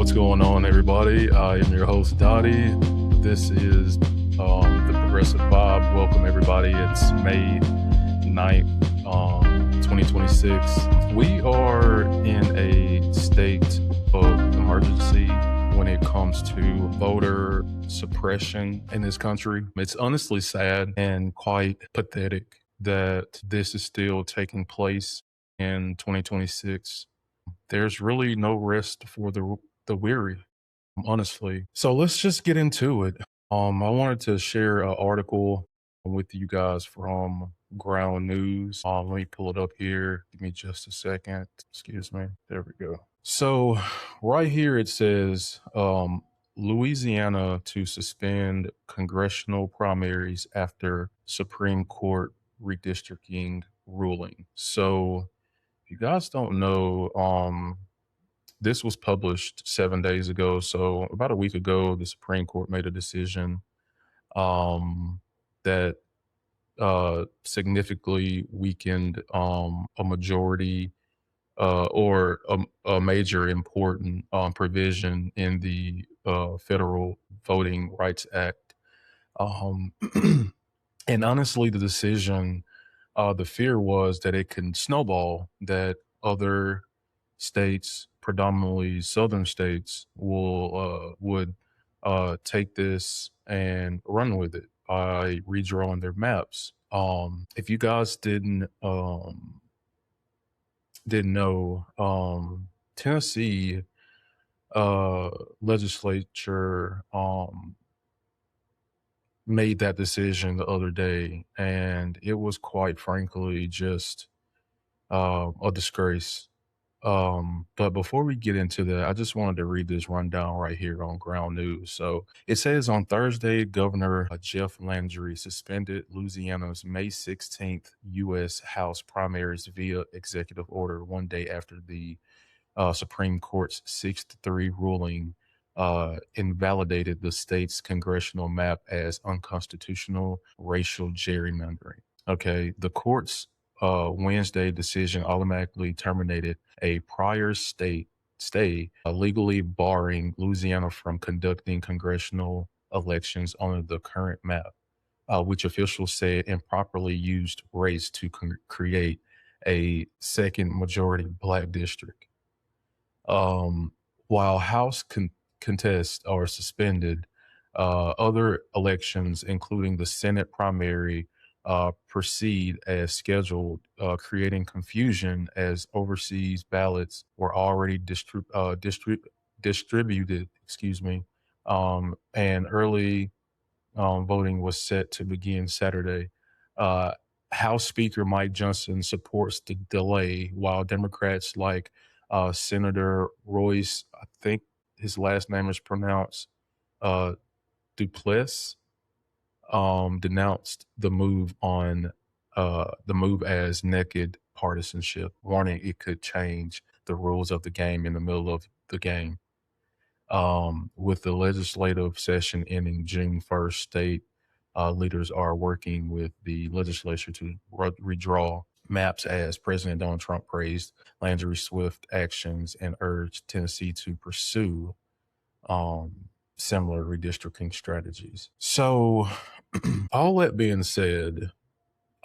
What's going on, everybody? I am your host, Dottie. This is the Progressive Vibe. Welcome, everybody. It's May 9th, 2026. We are in a state of emergency when it comes to voter suppression in this country. It's honestly sad and quite pathetic that this is still taking place in 2026. There's really no rest for the weary, honestly. So let's just get into it. I wanted to share an article with you guys from Ground News. Let me pull it up here. Give me just a second. Excuse me. There we go. So right here it says Louisiana to suspend congressional primaries after Supreme Court redistricting ruling. So if you guys don't know, this was published 7 days ago. So about a week ago, the Supreme Court made a decision that significantly weakened a majority or a major important provision in the Federal Voting Rights Act. And honestly, the decision, the fear was that it can snowball, that other states, predominantly southern states, would take this and run with it by redrawing their maps. If you guys didn't know, Tennessee legislature made that decision the other day, and it was quite frankly just a disgrace. But before we get into that, I just wanted to read this rundown right here on Ground News. So it says on Thursday, Governor Jeff Landry suspended Louisiana's May 16th U.S. House primaries via executive order 1 day after the Supreme Court's 6-3 ruling invalidated the state's congressional map as unconstitutional racial gerrymandering. Okay, the court's Wednesday decision automatically terminated a prior stay legally barring Louisiana from conducting congressional elections under the current map, which officials said improperly used race to create a second majority black district. While House contests are suspended, other elections, including the Senate primary, proceed as scheduled, creating confusion as overseas ballots were already distributed. And early voting was set to begin Saturday. House Speaker Mike Johnson supports the delay, while Democrats like Senator Royce, I think his last name is pronounced Duplessis, denounced the move as naked partisanship, warning it could change the rules of the game in the middle of the game. With the legislative session ending June 1st, state leaders are working with the legislature to redraw maps as President Donald Trump praised Landry's swift actions and urged Tennessee to pursue similar redistricting strategies. So all that being said,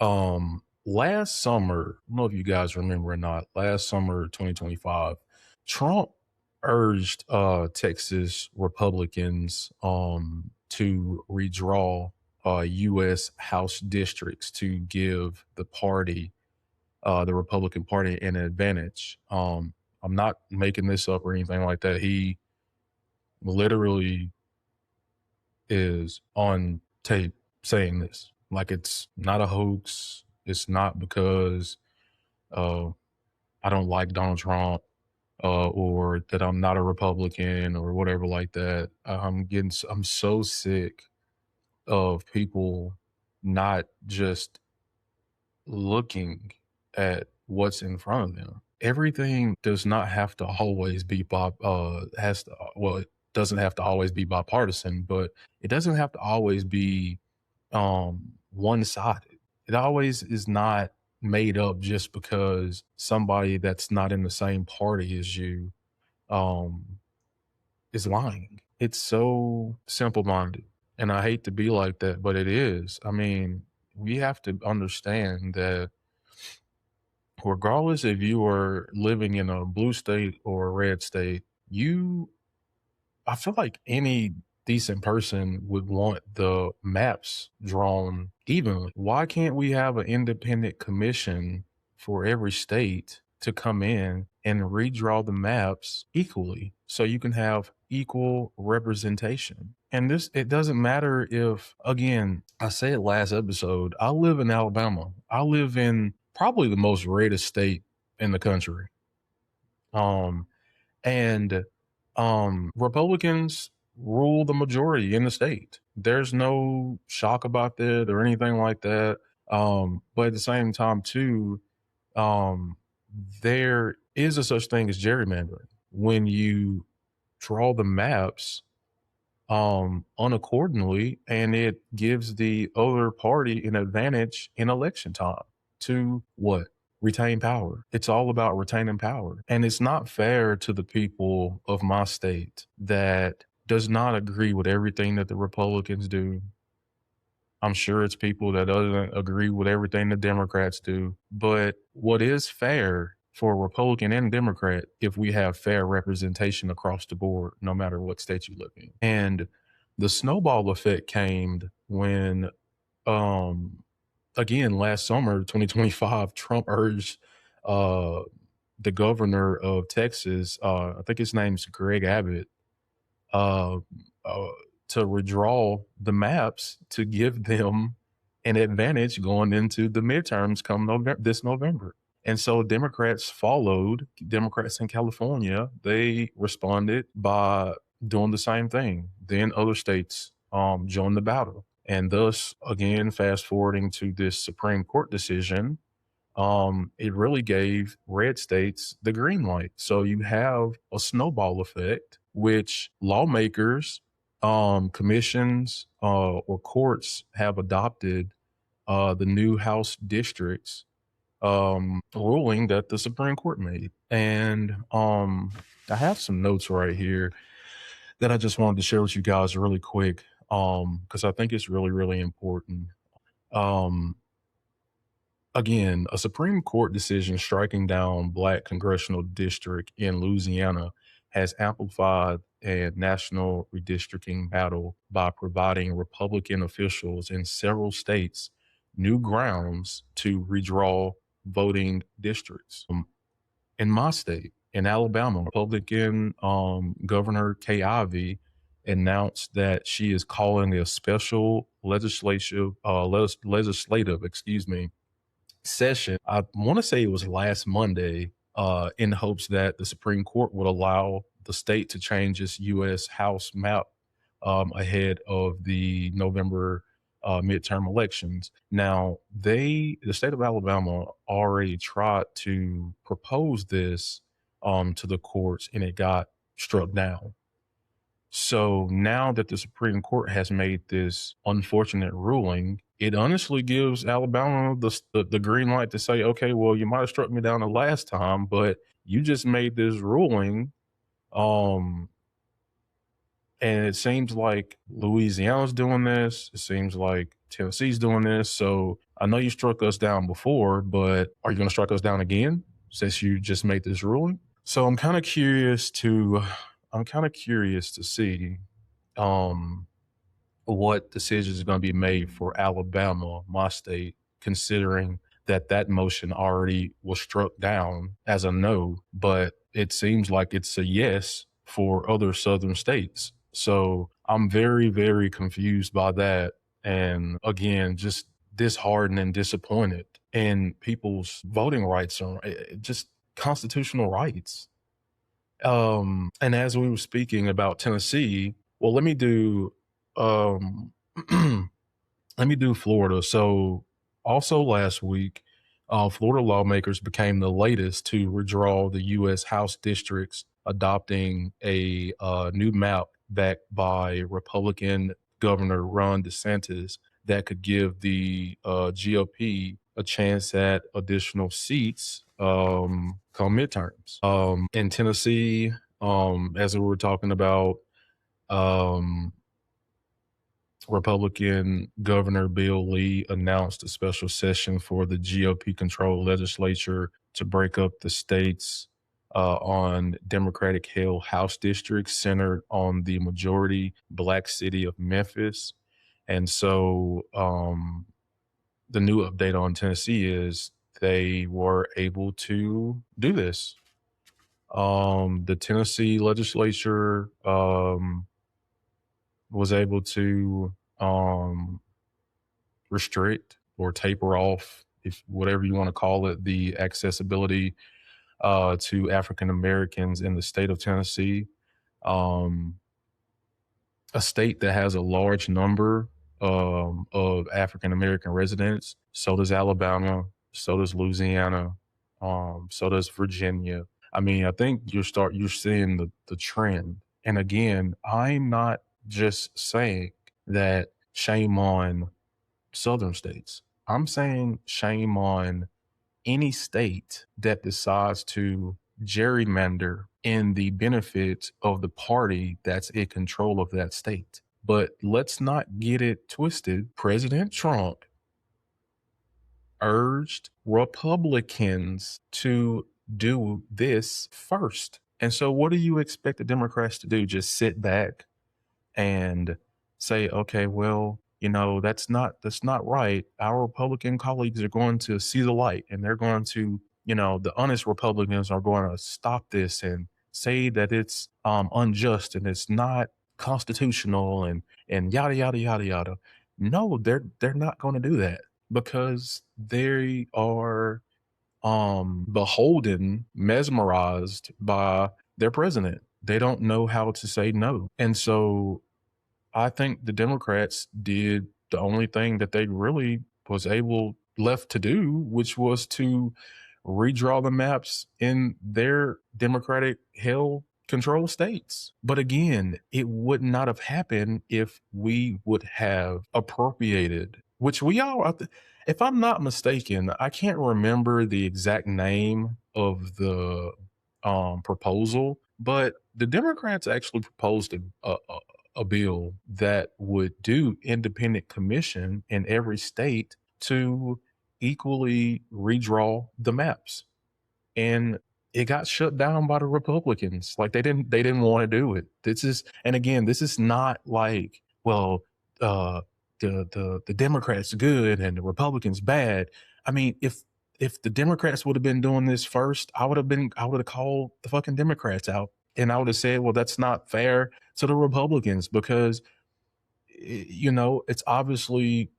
last summer, I don't know if you guys remember or not, last summer, 2025, Trump urged Texas Republicans to redraw U.S. House districts to give the party, the Republican Party, an advantage. I'm not making this up or anything like that. He literally is on tape saying this. Like, it's not a hoax. It's not because I don't like Donald Trump or that I'm not a Republican or whatever like that. I'm so sick of people not just looking at what's in front of them. Everything does not have to always be it doesn't have to always be bipartisan, but it doesn't have to always be one-sided. It always is not made up just because somebody that's not in the same party as you is lying. It's so simple minded. And I hate to be like that, but it is. I mean, we have to understand that regardless if you are living in a blue state or a red state, I feel like any decent person would want the maps drawn evenly. Why can't we have an independent commission for every state to come in and redraw the maps equally so you can have equal representation? And it doesn't matter if, again, I said last episode, I live in Alabama. I live in probably the most reddest state in the country. And Republicans rule the majority in the state. There's no shock about that or anything like that. But at the same time, too, there is a such thing as gerrymandering when you draw the maps unaccordingly, and it gives the other party an advantage in election time to what? Retain power. It's all about retaining power. And it's not fair to the people of my state that does not agree with everything that the Republicans do. I'm sure it's people that doesn't agree with everything the Democrats do. But what is fair for Republican and Democrat if we have fair representation across the board, no matter what state you live in? And the snowball effect came when, again, last summer, 2025, Trump urged the governor of Texas, I think his name's Greg Abbott, uh, to redraw the maps to give them an advantage going into the midterms come this November. And so Democrats followed, Democrats in California, they responded by doing the same thing. Then other states joined the battle. And thus, again, fast forwarding to this Supreme Court decision, it really gave red states the green light. So you have a snowball effect, which lawmakers, commissions, or courts have adopted the new House districts ruling that the Supreme Court made. And I have some notes right here that I just wanted to share with you guys really quick because I think it's really, really important. Again, a Supreme Court decision striking down Black congressional district in Louisiana has amplified a national redistricting battle by providing Republican officials in several states new grounds to redraw voting districts. In my state, in Alabama, Republican Governor Kay Ivey announced that she is calling a special legislative session. I want to say it was last Monday, in hopes that the Supreme Court would allow the state to change its U.S. House map ahead of the November midterm elections. Now, the state of Alabama already tried to propose this to the courts, and it got struck down. So now that the Supreme Court has made this unfortunate ruling, it honestly gives Alabama the green light to say, okay, well, you might have struck me down the last time, but you just made this ruling. And it seems like Louisiana's doing this. It seems like Tennessee's doing this. So I know you struck us down before, but are you going to strike us down again since you just made this ruling? So I'm kind of curious to see what decisions are going to be made for Alabama, my state, considering that motion already was struck down as a no, but it seems like it's a yes for other southern states. So I'm very, very confused by that. And again, just disheartened and disappointed in people's voting rights, or just constitutional rights. And as we were speaking about Tennessee, well, let me do Florida. So also last week, Florida lawmakers became the latest to redraw the U.S. House districts, adopting a new map backed by Republican Governor Ron DeSantis that could give the GOP a chance at additional seats come midterms. In Tennessee, As we were talking about, um, Republican Governor Bill Lee announced a special session for the GOP-controlled legislature to break up the state's on Democratic-held House districts centered on the majority Black city of Memphis. And so the new update on Tennessee is they were able to do this. The Tennessee legislature was able to restrict or taper off, if whatever you want to call it, the accessibility to African Americans in the state of Tennessee, um, a state that has a large number of African American residents. So does Alabama. So does Louisiana. So does Virginia. I mean, I think you're seeing the trend. And again, I'm not just saying that shame on southern states. I'm saying shame on any state that decides to gerrymander in the benefit of the party that's in control of that state. But let's not get it twisted. President Trump urged Republicans to do this first. And so what do you expect the Democrats to do? Just sit back and say, okay, well, that's not right. Our Republican colleagues are going to see the light, and they're going to, the honest Republicans are going to stop this and say that it's unjust and it's not constitutional and yada yada yada yada. No, they're not going to do that because they are beholden, mesmerized by their president. They don't know how to say no. And so I think the Democrats did the only thing that they really was able left to do, which was to redraw the maps in their Democratic held control states. But again, it would not have happened if we would have appropriated, which we all, if I'm not mistaken, I can't remember the exact name of the proposal, but the Democrats actually proposed a bill that would do independent commission in every state to equally redraw the maps. And it got shut down by the Republicans. Like they didn't want to do it. This is not like, well, the Democrats good and the Republicans bad. I mean, if the Democrats would have been doing this first, I would have called the fucking Democrats out. And I would have said, well, that's not fair to the Republicans because, it's obviously,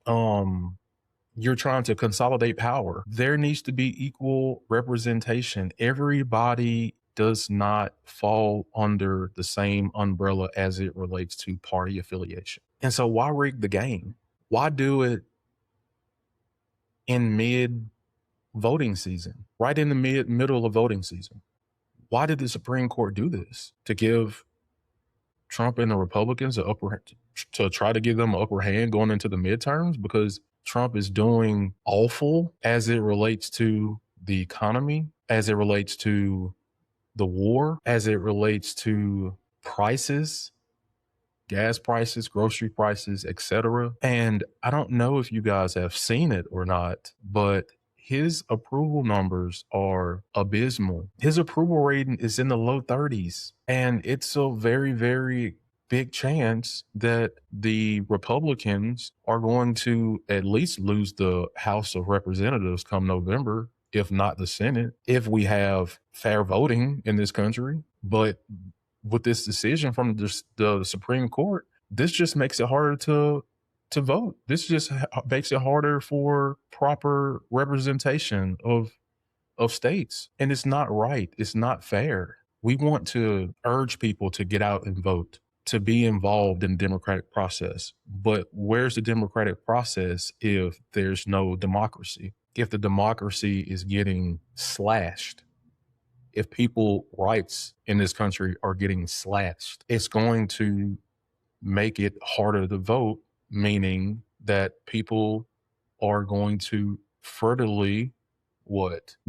you're trying to consolidate power. There needs to be equal representation. Everybody does not fall under the same umbrella as it relates to party affiliation. And so why rig the game? Why do it in mid voting season, right in the middle of voting season? Why did the Supreme Court do this? To give Trump and the Republicans to try to give them an upper hand going into the midterms? Because Trump is doing awful as it relates to the economy, as it relates to the war, as it relates to prices, gas prices, grocery prices, etc. And I don't know if you guys have seen it or not, but his approval numbers are abysmal. His approval rating is in the low 30s. And it's a very, very big chance that the Republicans are going to at least lose the House of Representatives come November, if not the Senate, if we have fair voting in this country. But with this decision from the Supreme Court, this just makes it harder to vote. This just makes it harder for proper representation of states. And it's not right. It's not fair. We want to urge people to get out and vote, to be involved in the democratic process. But where's the democratic process if there's no democracy? If the democracy is getting slashed, if people's rights in this country are getting slashed, it's going to make it harder to vote, meaning that people are going to furtherly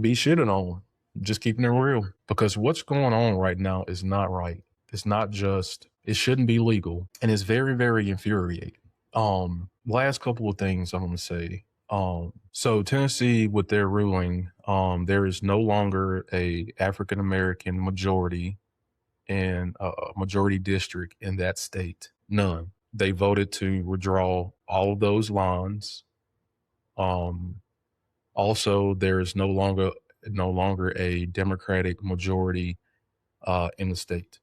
be shitted on. Just keeping it real. because what's going on right now is not right. It's not just, it shouldn't be legal. And it's very, very infuriating. Last couple of things I'm going to say. So Tennessee, with their ruling, there is no longer a African American majority in a majority district in that state. None. They voted to withdraw all of those lines. Also, there is no longer a Democratic majority in the state.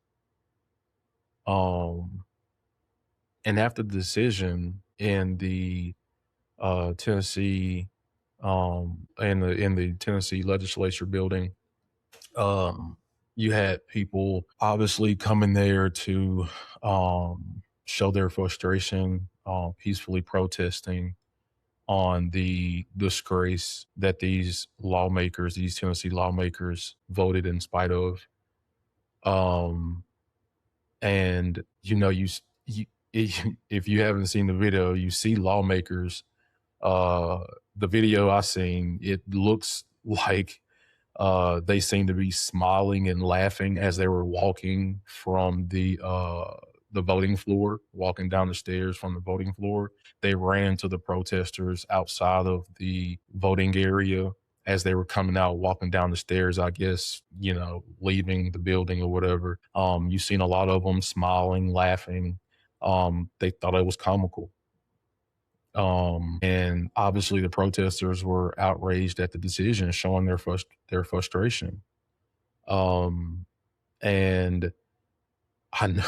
And after the decision in the Tennessee in the Tennessee legislature building, you had people obviously coming there to show their frustration, peacefully protesting on the disgrace that these Tennessee lawmakers voted in spite of. And you if you haven't seen the video, you see lawmakers. The video I seen, it looks like they seem to be smiling and laughing as they were walking from the voting floor, walking down the stairs from the voting floor. They ran to the protesters outside of the voting area as they were coming out, walking down the stairs, I guess, leaving the building or whatever. You've seen a lot of them smiling, laughing. They thought it was comical. And obviously the protesters were outraged at the decision, showing their frustration. And I know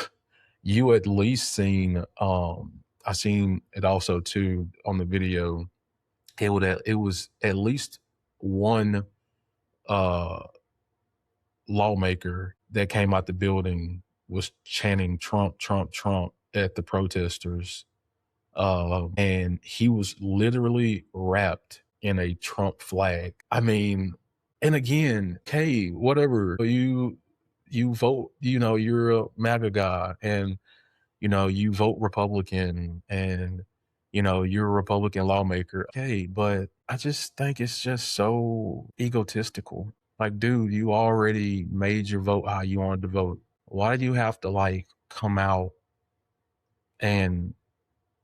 you at least seen, I seen it also too on the video. It was at least one lawmaker that came out the building was chanting Trump, Trump, Trump at the protesters. And he was literally wrapped in a Trump flag. I mean, and again, hey, whatever you vote, you're a MAGA guy, and you vote Republican, and you're a Republican lawmaker. Okay, but I just think it's just so egotistical. Like, dude, you already made your vote how you wanted to vote. Why do you have to come out and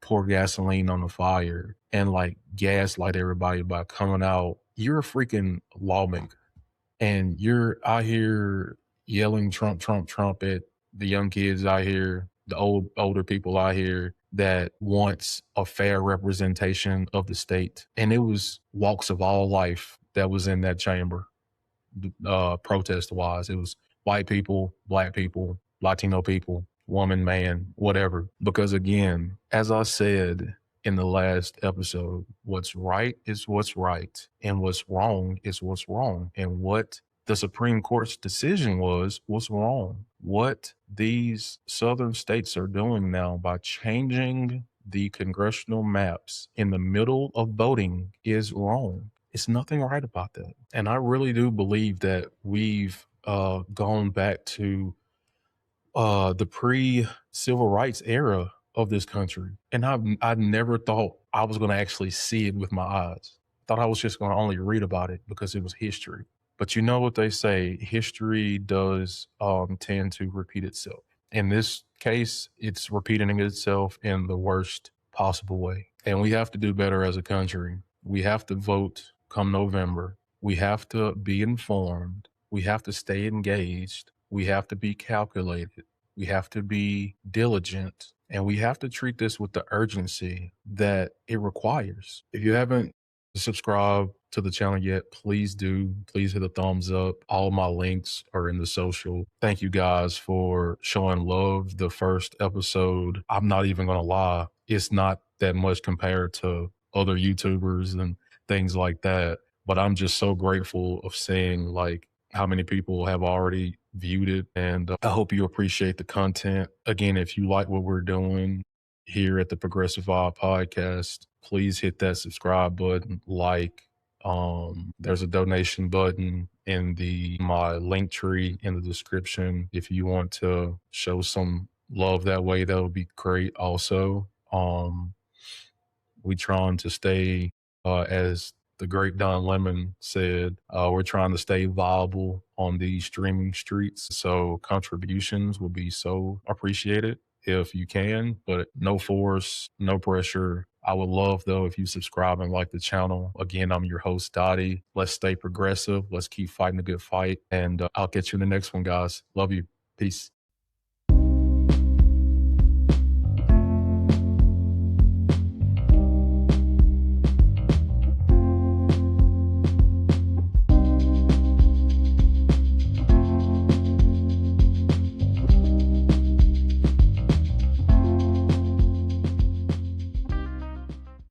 pour gasoline on the fire and gaslight everybody by coming out? You're a freaking lawmaker, and you're out here yelling Trump, Trump, Trump at the young kids out here, the older people out here that wants a fair representation of the state. And it was walks of all life that was in that chamber, protest wise. It was white people, black people, Latino people, woman, man, whatever. Because again, as I said in the last episode, what's right is what's right, and what's wrong is what's wrong. And what the Supreme Court's decision was wrong. What these southern states are doing now by changing the congressional maps in the middle of voting is wrong. It's nothing right about that. And I really do believe that we've gone back to the pre-civil rights era of this country. And I never thought I was going to actually see it with my eyes. Thought I was just going to only read about it because it was history. But you know what they say, history does tend to repeat itself. In this case, it's repeating itself in the worst possible way. And we have to do better as a country. We have to vote come November. We have to be informed. We have to stay engaged. We have to be calculated. We have to be diligent. And we have to treat this with the urgency that it requires. If you haven't subscribed to the channel yet, please do. Please hit a thumbs up. All my links are in the social. Thank you guys for showing love. The first episode, I'm not even going to lie, it's not that much compared to other YouTubers and things like that. But I'm just so grateful of seeing how many people have already viewed it. And I hope you appreciate the content. Again, if you like what we're doing here at the Progressive Vibe Podcast, please hit that subscribe button. There's a donation button in my link tree in the description. If you want to show some love that way, that would be great. Also, we trying to stay as the great Don Lemon said, we're trying to stay viable on these streaming streets. So contributions will be so appreciated if you can, but no force, no pressure. I would love, though, if you subscribe and like the channel. Again, I'm your host, Dottie. Let's stay progressive. Let's keep fighting a good fight. And I'll catch you in the next one, guys. Love you. Peace.